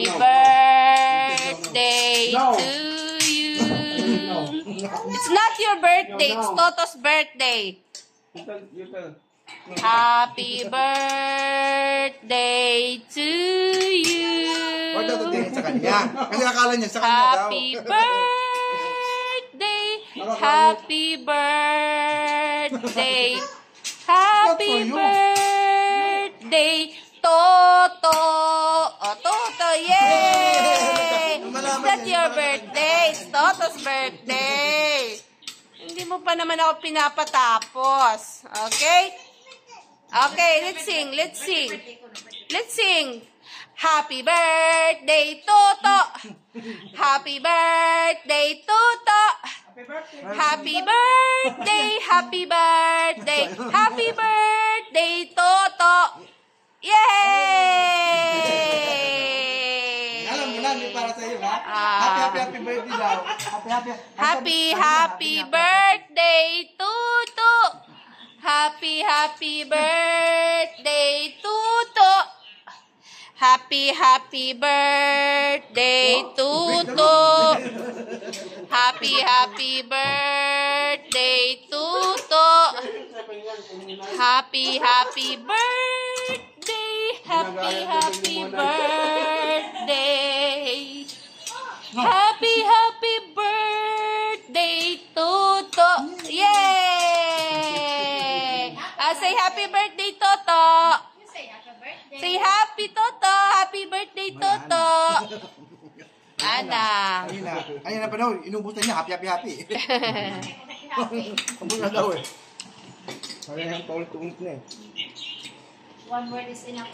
birthday to you. It's not your birthday, it's Toto's birthday. Happy birthday to you. Huwag daw tatingin sa kanya. Kasi akala niya sa kanya daw. Happy birthday. Happy birthday. Happy birthday, Toto. Oh, Toto, yay! Is that your birthday? It's Toto's birthday. Hindi mo pa naman ako pinapatapos. Okay? Okay, let's sing. Let's sing. Let's sing. Happy birthday, Toto. Happy birthday, Toto. Happy birthday, happy birthday, happy birthday, Toto. Yay! Alam mo na, may para sa iyo, ha? Happy birthday daw. Happy birthday, Toto. Happy birthday, Toto. Happy birthday, Toto. Happy birthday, Toto. Happy birthday. Happy birthday. Happy birthday, Toto. Yay! Say happy birthday, Toto. Say happy, Toto. Happy birthday, Toto. Ana. Ayun na pa daw, inubos na niya, happy. Ubus na daw eh. Ayun na, paulit-ulit na eh. One word is enough.